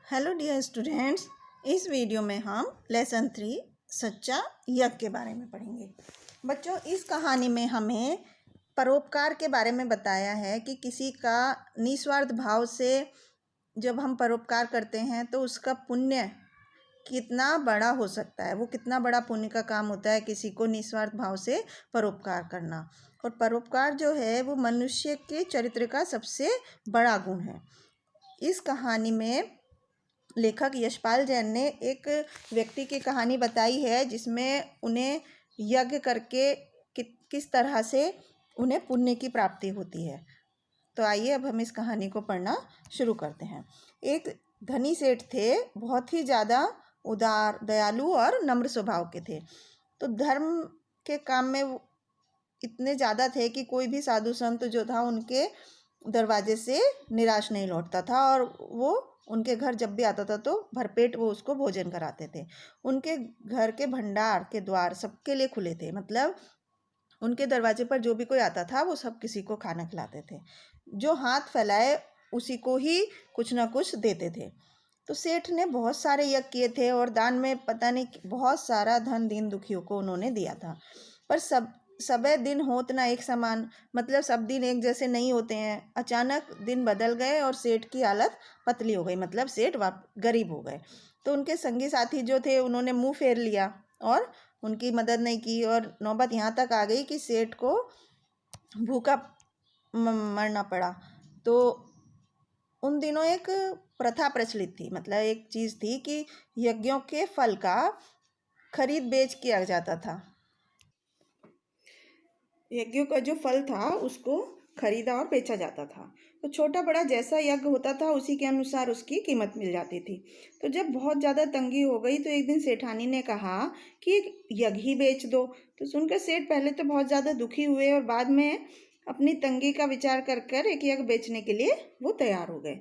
Hello dear students, इस video में हम लेसन 3 सच्चा यज्ञ के बारे में पढ़ेंगे। बच्चों, इस कहानी में हमें परोपकार के बारे में बताया है कि किसी का निस्वार्थ भाव से जब हम परोपकार करते हैं तो उसका पुण्य कितना बड़ा हो सकता है। वो कितना बड़ा पुण्य का काम होता है किसी को निस्वार्थ भाव से परोपकार करना। और परोपकार जो है वो मनुष्य के चरित्र का सबसे बड़ा गुण है। इस कहानी में लेखक यशपाल जैन ने एक व्यक्ति की कहानी बताई है जिसमें उन्हें यज्ञ करके किस तरह से उन्हें पुण्य की प्राप्ति होती है। तो आइए अब हम इस कहानी को पढ़ना शुरू करते हैं। एक धनी सेठ थे, बहुत ही ज़्यादा उदार, दयालु और नम्र स्वभाव के थे। तो धर्म के काम में इतने ज़्यादा थे कि कोई भी साधु संत जो था उनके दरवाजे से निराश नहीं लौटता था और वो उनके घर जब भी आता था तो भरपेट वो उसको भोजन कराते थे। उनके घर के भंडार के द्वार सबके लिए खुले थे, मतलब उनके दरवाजे पर जो भी कोई आता था वो सब किसी को खाना खिलाते थे। जो हाथ फैलाए उसी को ही कुछ ना कुछ देते थे। तो सेठ ने बहुत सारे यज्ञ किए थे और दान में पता नहीं बहुत सारा धन दीन दुखियों को उन्होंने दिया था। पर सबे दिन होत ना एक समान, मतलब सब दिन एक जैसे नहीं होते हैं। अचानक दिन बदल गए और सेठ की हालत पतली हो गई, मतलब सेठ गरीब हो गए। तो उनके संगी साथी जो थे उन्होंने मुंह फेर लिया और उनकी मदद नहीं की और नौबत यहाँ तक आ गई कि सेठ को भूखा मरना पड़ा। तो उन दिनों एक प्रथा प्रचलित थी, मतलब एक चीज़ थी कि यज्ञों के फल का खरीद बेच किया जाता था। यज्ञों का जो फल था उसको खरीदा और बेचा जाता था। तो छोटा बड़ा जैसा यज्ञ होता था उसी के अनुसार उसकी कीमत मिल जाती थी। तो जब बहुत ज़्यादा तंगी हो गई तो एक दिन सेठानी ने कहा कि एक यज्ञ ही बेच दो। तो सुनकर सेठ पहले तो बहुत ज़्यादा दुखी हुए और बाद में अपनी तंगी का विचार कर कर एक यज्ञ बेचने के लिए वो तैयार हो गए।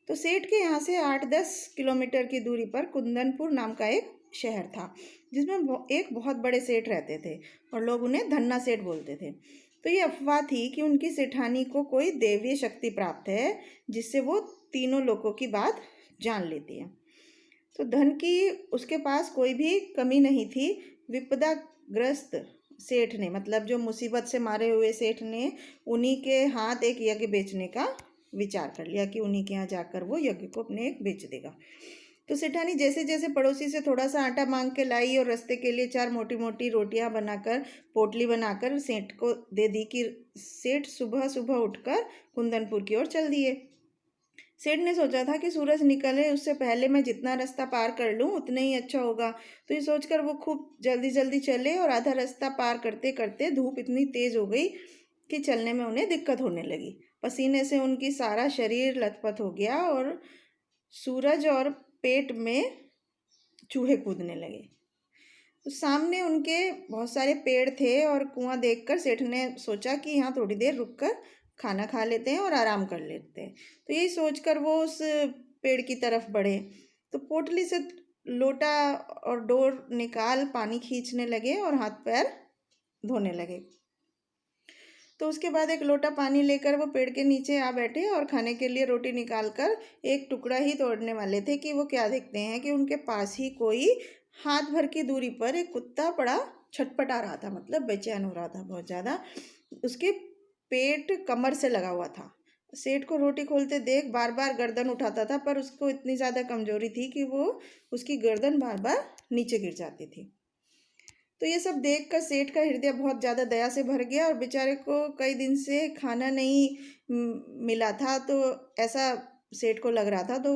तो सेठ के यहाँ से 8-10 किलोमीटर की दूरी पर कुंदनपुर नाम का एक शहर था जिसमें एक बहुत बड़े सेठ रहते थे और लोग उन्हें धन्ना सेठ बोलते थे। तो ये अफवाह थी कि उनकी सेठानी को कोई दैवीय शक्ति प्राप्त है जिससे वो तीनों लोगों की बात जान लेती है। तो धन की उसके पास कोई भी कमी नहीं थी। विपदाग्रस्त सेठ ने, मतलब जो मुसीबत से मारे हुए सेठ ने, उन्हीं के हाथ एक यज्ञ बेचने का विचार कर लिया कि उन्हीं के यहाँ जाकर वो यज्ञ को अपने एक बेच देगा। तो सेठानी जैसे जैसे पड़ोसी से थोड़ा सा आटा मांग के लाई और रास्ते के लिए 4 मोटी मोटी रोटियां बनाकर पोटली बनाकर सेठ को दे दी कि सेठ सुबह सुबह उठकर कुंदनपुर की ओर चल दिए। सेठ ने सोचा था कि सूरज निकले उससे पहले मैं जितना रास्ता पार कर लूँ उतना ही अच्छा होगा। तो ये सोचकर वो खूब जल्दी जल्दी चले और आधा रास्ता पार करते करते धूप इतनी तेज हो गई कि चलने में उन्हें दिक्कत होने लगी। पसीने से उनकी सारा शरीर लथपथ हो गया और सूरज और पेट में चूहे कूदने लगे। तो सामने उनके बहुत सारे पेड़ थे और कुआं देखकर सेठ ने सोचा कि यहाँ थोड़ी देर रुककर खाना खा लेते हैं और आराम कर लेते हैं। तो यही सोचकर वो उस पेड़ की तरफ बढ़े। तो पोटली से लोटा और डोर निकाल पानी खींचने लगे और हाथ पैर धोने लगे। तो उसके बाद एक लोटा पानी लेकर वो पेड़ के नीचे आ बैठे और खाने के लिए रोटी निकालकर एक टुकड़ा ही तोड़ने वाले थे कि वो क्या देखते हैं कि उनके पास ही कोई हाथ भर की दूरी पर एक कुत्ता पड़ा छटपटा रहा था, मतलब बेचैन हो रहा था बहुत ज़्यादा। उसके पेट कमर से लगा हुआ था। सेठ को रोटी खोलते देख बार बार गर्दन उठाता था, पर उसको इतनी ज़्यादा कमजोरी थी कि वो उसकी गर्दन बार बार नीचे गिर जाती थी। तो ये सब देखकर सेठ का हृदय बहुत ज़्यादा दया से भर गया और बेचारे को कई दिन से खाना नहीं मिला था, तो ऐसा सेठ को लग रहा था। तो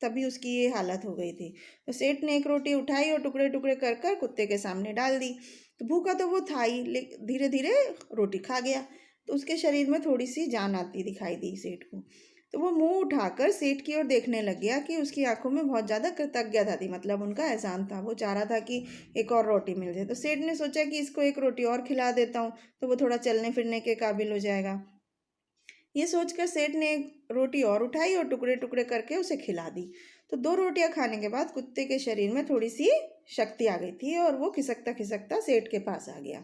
तभी उसकी ये हालत हो गई थी। तो सेठ ने एक रोटी उठाई और टुकड़े टुकड़े कर कर कुत्ते के सामने डाल दी। तो भूखा तो वो था ही, लेकिन धीरे धीरे रोटी खा गया तो उसके शरीर में थोड़ी सी जान आती दिखाई दी सेठ को। तो वो मुंह उठाकर सेठ की ओर देखने लग गया कि उसकी आंखों में बहुत ज़्यादा कृतज्ञता थी, मतलब उनका एहसान था। वो चाह रहा था कि एक और रोटी मिल जाए। तो सेठ ने सोचा कि इसको एक रोटी और खिला देता हूँ तो वो थोड़ा चलने फिरने के काबिल हो जाएगा। ये सोचकर सेठ ने एक रोटी और उठाई और टुकड़े टुकड़े करके उसे खिला दी। तो 2 रोटियां खाने के बाद कुत्ते के शरीर में थोड़ी सी शक्ति आ गई थी और वो खिसकता खिसकता सेठ के पास आ गया।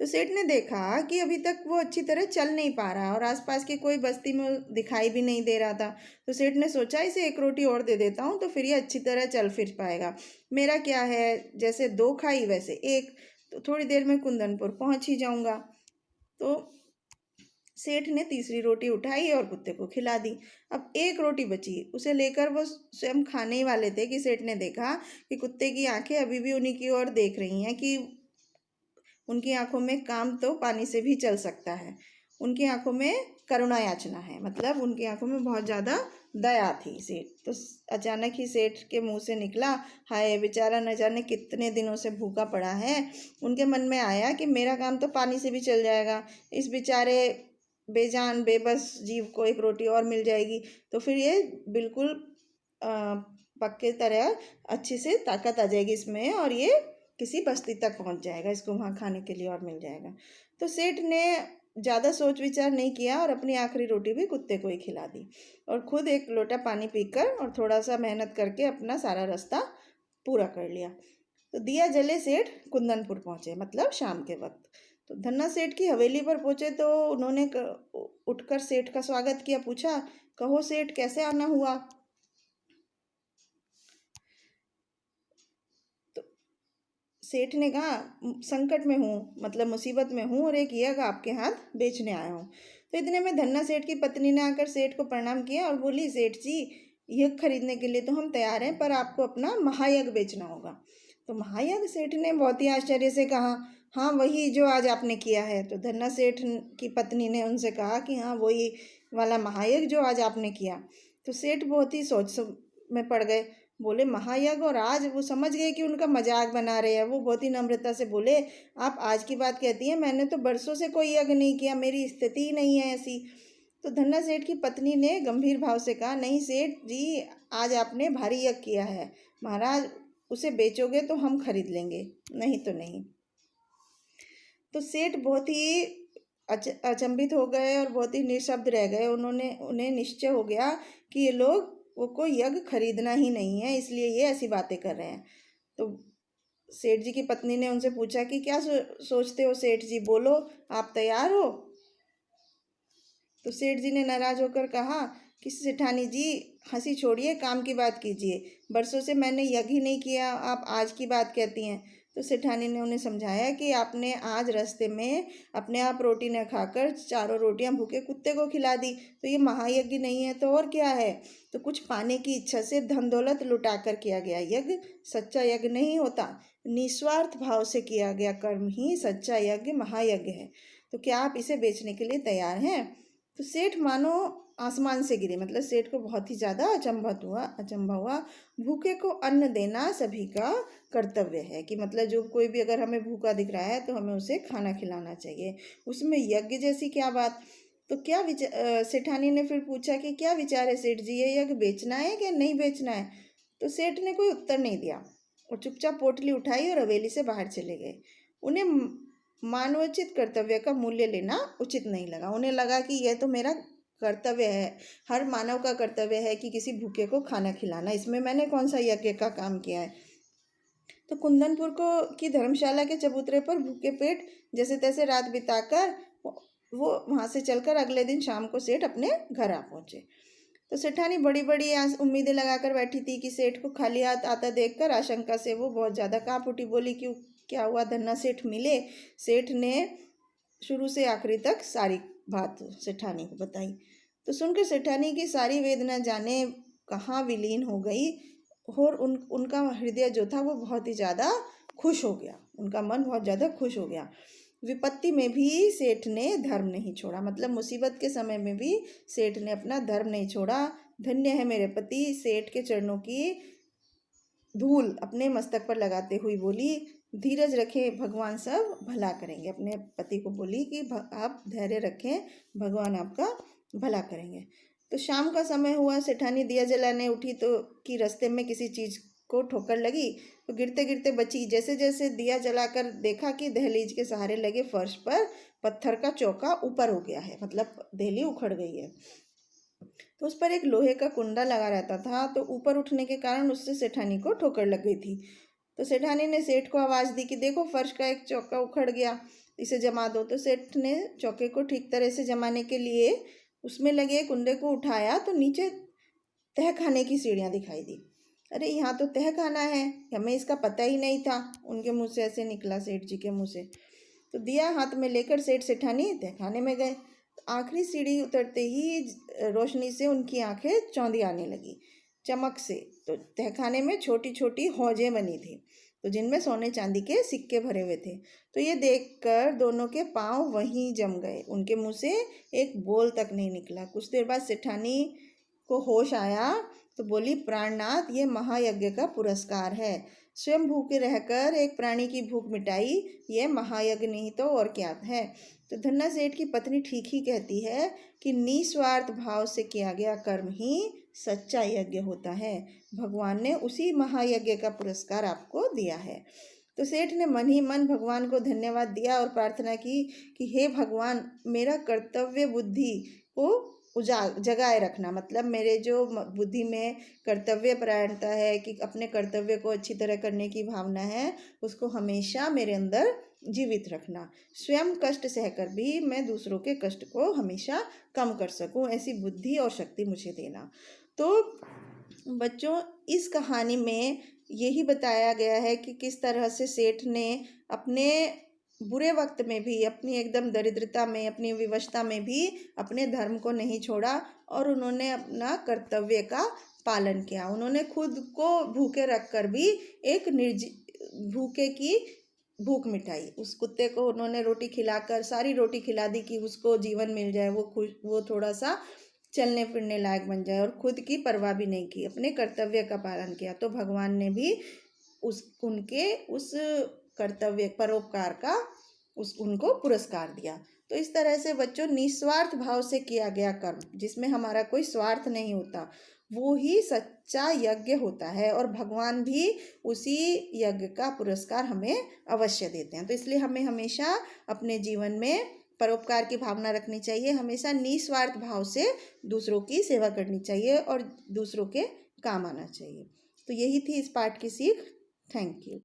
तो सेठ ने देखा कि अभी तक वो अच्छी तरह चल नहीं पा रहा और आसपास की कोई बस्ती में दिखाई भी नहीं दे रहा था। तो सेठ ने सोचा इसे एक रोटी और दे देता हूँ तो फिर ये अच्छी तरह चल फिर पाएगा। मेरा क्या है, जैसे 2 खाई वैसे 1, तो थोड़ी देर में कुंदनपुर पहुँच ही जाऊँगा। तो सेठ ने तीसरी रोटी उठाई और कुत्ते को खिला दी। अब 1 रोटी बची, उसे लेकर वो स्वयं खाने ही वाले थे कि सेठ ने देखा कि कुत्ते की आंखें अभी भी उन्हीं की ओर देख रही हैं, कि उनकी आंखों में काम तो पानी से भी चल सकता है। उनकी आंखों में करुणा याचना है, मतलब उनकी आंखों में बहुत ज़्यादा दया थी। सेठ तो अचानक ही सेठ के मुंह से निकला, हाय बेचारा न जाने कितने दिनों से भूखा पड़ा है। उनके मन में आया कि मेरा काम तो पानी से भी चल जाएगा, इस बेचारे बेजान बेबस जीव को 1 रोटी और मिल जाएगी तो फिर ये बिल्कुल पक्के तरह अच्छी से ताकत आ जाएगी इसमें और ये किसी बस्ती तक पहुंच जाएगा, इसको वहाँ खाने के लिए और मिल जाएगा। तो सेठ ने ज़्यादा सोच विचार नहीं किया और अपनी आखिरी रोटी भी कुत्ते को ही खिला दी और खुद 1 लोटा पानी पीकर और थोड़ा सा मेहनत करके अपना सारा रास्ता पूरा कर लिया। तो दिया जले सेठ कुंदनपुर पहुँचे, मतलब शाम के वक्त। तो धन्ना सेठ की हवेली पर पहुँचे तो उन्होंने उठकर सेठ का स्वागत किया, पूछा, कहो सेठ कैसे आना हुआ। तो सेठ ने कहा, संकट में हूँ, मतलब मुसीबत में हूँ और एक यज्ञ आपके हाथ बेचने आया हूँ। तो इतने में धन्ना सेठ की पत्नी ने आकर सेठ को प्रणाम किया और बोली, सेठ जी यज्ञ खरीदने के लिए तो हम तैयार हैं, पर आपको अपना महायज्ञ बेचना होगा। तो महायज्ञ, सेठ ने बहुत ही आश्चर्य से कहा, हाँ वही जो आज आपने किया है। तो धन्ना सेठ की पत्नी ने उनसे कहा कि हाँ वही वाला महायज्ञ जो आज आपने किया। तो सेठ बहुत ही सोच में पड़ गए, बोले महायज्ञ, और आज वो समझ गए कि उनका मजाक बना रहे हैं। वो बहुत ही नम्रता से बोले, आप आज की बात कहती हैं, मैंने तो बरसों से कोई यज्ञ नहीं किया, मेरी स्थिति ही नहीं है ऐसी। तो धन्ना सेठ की पत्नी ने गंभीर भाव से कहा, नहीं सेठ जी, आज आपने भारी यज्ञ किया है महाराज, उसे बेचोगे तो हम खरीद लेंगे, नहीं तो नहीं। तो सेठ बहुत ही अचंभित हो गए और बहुत ही निशब्द रह गए। उन्हें निश्चय हो गया कि ये लोग वो कोई यज्ञ खरीदना ही नहीं है, इसलिए ये ऐसी बातें कर रहे हैं। तो सेठ जी की पत्नी ने उनसे पूछा कि क्या सोचते हो सेठ जी, बोलो, आप तैयार हो। तो सेठ जी ने नाराज होकर कहा कि सेठानी जी हंसी छोड़िए, काम की बात कीजिए, बरसों से मैंने यज्ञ ही नहीं किया, आप आज की बात कहती हैं। तो सेठानी ने उन्हें समझाया कि आपने आज रास्ते में अपने आप रोटी न खाकर 4 रोटियां भूखे कुत्ते को खिला दी, तो ये महायज्ञ नहीं है तो और क्या है। तो कुछ पाने की इच्छा से धन दौलत लुटा कर किया गया यज्ञ सच्चा यज्ञ नहीं होता, निस्वार्थ भाव से किया गया कर्म ही सच्चा यज्ञ महायज्ञ है। तो क्या आप इसे बेचने के लिए तैयार हैं। तो सेठ मानो आसमान से गिरे, मतलब सेठ को बहुत ही ज़्यादा अचंभा हुआ। भूखे को अन्न देना सभी का कर्तव्य है, कि मतलब जो कोई भी अगर हमें भूखा दिख रहा है तो हमें उसे खाना खिलाना चाहिए, उसमें यज्ञ जैसी क्या बात। तो क्या सेठानी ने फिर पूछा कि क्या विचार है सेठ जी, ये यज्ञ बेचना है कि नहीं बेचना है। तो सेठ ने कोई उत्तर नहीं दिया और चुपचाप पोटली उठाई और हवेली से बाहर चले गए। उन्हें मानवोचित कर्तव्य का मूल्य लेना उचित नहीं लगा। उन्हें लगा कि यह तो मेरा कर्तव्य है, हर मानव का कर्तव्य है कि किसी भूखे को खाना खिलाना, इसमें मैंने कौन सा यज्ञ का काम किया है। तो कुंदनपुर की धर्मशाला के चबूतरे पर भूखे पेट जैसे तैसे रात बिताकर वो वहाँ से चलकर अगले दिन शाम को सेठ अपने घर आ पहुँचे। तो सेठानी बड़ी बड़ी उम्मीदें लगाकर बैठी थी कि सेठ को खाली हाथ आता देखकर आशंका से वो बहुत ज़्यादा काँप उठी। बोली, क्यों, क्या हुआ धन्ना सेठ मिले। सेठ ने शुरू से आखिरी तक सारी बात सेठानी को बताई। तो सुनकर सेठानी की सारी वेदना जाने कहाँ विलीन हो गई और उनका हृदय जो था वो बहुत ही ज़्यादा खुश हो गया, उनका मन बहुत ज़्यादा खुश हो गया। विपत्ति में भी सेठ ने धर्म नहीं छोड़ा, मतलब मुसीबत के समय में भी सेठ ने अपना धर्म नहीं छोड़ा। धन्य है मेरे पति, सेठ के चरणों की धूल अपने मस्तक पर लगाते हुए बोली, धीरज रखें, भगवान सब भला करेंगे। अपने पति को बोली कि आप धैर्य रखें, भगवान आपका भला करेंगे। तो शाम का समय हुआ, सेठानी दिया जलाने उठी तो कि रास्ते में किसी चीज़ को ठोकर लगी, तो गिरते गिरते बची। जैसे जैसे दिया जलाकर देखा कि दहलीज के सहारे लगे फर्श पर पत्थर का चौका ऊपर हो गया है, मतलब दहली उखड़ गई है। तो उस पर एक लोहे का कुंडा लगा रहता था, तो ऊपर उठने के कारण उससे सेठानी को ठोकर लग गई थी। तो सेठानी ने सेठ को आवाज़ दी कि देखो फर्श का एक चौका उखड़ गया। इसे जमा दो। तो सेठ ने चौके को ठीक तरह से जमाने के लिए उसमें लगे एक कुंडे को उठाया तो नीचे तहखाने की सीढ़ियाँ दिखाई दी। अरे यहाँ तो तहखाना है, हमें इसका पता ही नहीं था। उनके मुँह से ऐसे निकला, सेठ जी के मुँह से। तो दिया हाथ में लेकर सेठ सेठानी तहखाने में गए। आखिरी सीढ़ी उतरते ही रोशनी से उनकी आंखें चौंधी आने लगी, चमक से। तो तहखाने में छोटी छोटी हौजें बनी थी, तो जिनमें सोने चांदी के सिक्के भरे हुए थे। तो ये देखकर दोनों के पांव वहीं जम गए, उनके मुंह से एक बोल तक नहीं निकला। कुछ देर बाद सेठानी को होश आया तो बोली, प्राणनाथ, ये महायज्ञ का पुरस्कार है। स्वयं भूखे रहकर एक प्राणी की भूख मिटाई, ये महायज्ञ नहीं तो और क्या है। तो धन्ना सेठ की पत्नी ठीक ही कहती है कि निस्वार्थ भाव से किया गया कर्म ही सच्चा यज्ञ होता है। भगवान ने उसी महायज्ञ का पुरस्कार आपको दिया है। तो सेठ ने मन ही मन भगवान को धन्यवाद दिया और प्रार्थना की कि हे भगवान, मेरा कर्तव्य बुद्धि को जगाए रखना, मतलब मेरे जो बुद्धि में कर्तव्य परायणता है कि अपने कर्तव्य को अच्छी तरह करने की भावना है, उसको हमेशा मेरे अंदर जीवित रखना। स्वयं कष्ट सहकर भी मैं दूसरों के कष्ट को हमेशा कम कर सकूं, ऐसी बुद्धि और शक्ति मुझे देना। तो बच्चों, इस कहानी में यही बताया गया है कि किस तरह से सेठ ने अपने बुरे वक्त में भी, अपनी एकदम दरिद्रता में, अपनी विवशता में भी अपने धर्म को नहीं छोड़ा और उन्होंने अपना कर्तव्य का पालन किया। उन्होंने खुद को भूखे रखकर भी एक भूखे की भूख मिटाई। उस कुत्ते को उन्होंने रोटी खिलाकर सारी रोटी खिला दी कि उसको जीवन मिल जाए, वो थोड़ा सा चलने फिरने लायक बन जाए, और खुद की परवाह भी नहीं की, अपने कर्तव्य का पालन किया। तो भगवान ने भी उनके उस कर्तव्य परोपकार का उनको पुरस्कार दिया। तो इस तरह से बच्चों, निस्वार्थ भाव से किया गया कर्म, जिसमें हमारा कोई स्वार्थ नहीं होता, वो ही सच्चा यज्ञ होता है, और भगवान भी उसी यज्ञ का पुरस्कार हमें अवश्य देते हैं। तो इसलिए हमें हमेशा अपने जीवन में परोपकार की भावना रखनी चाहिए, हमेशा निस्वार्थ भाव से दूसरों की सेवा करनी चाहिए और दूसरों के काम आना चाहिए। तो यही थी इस पाठ की सीख। Thank you.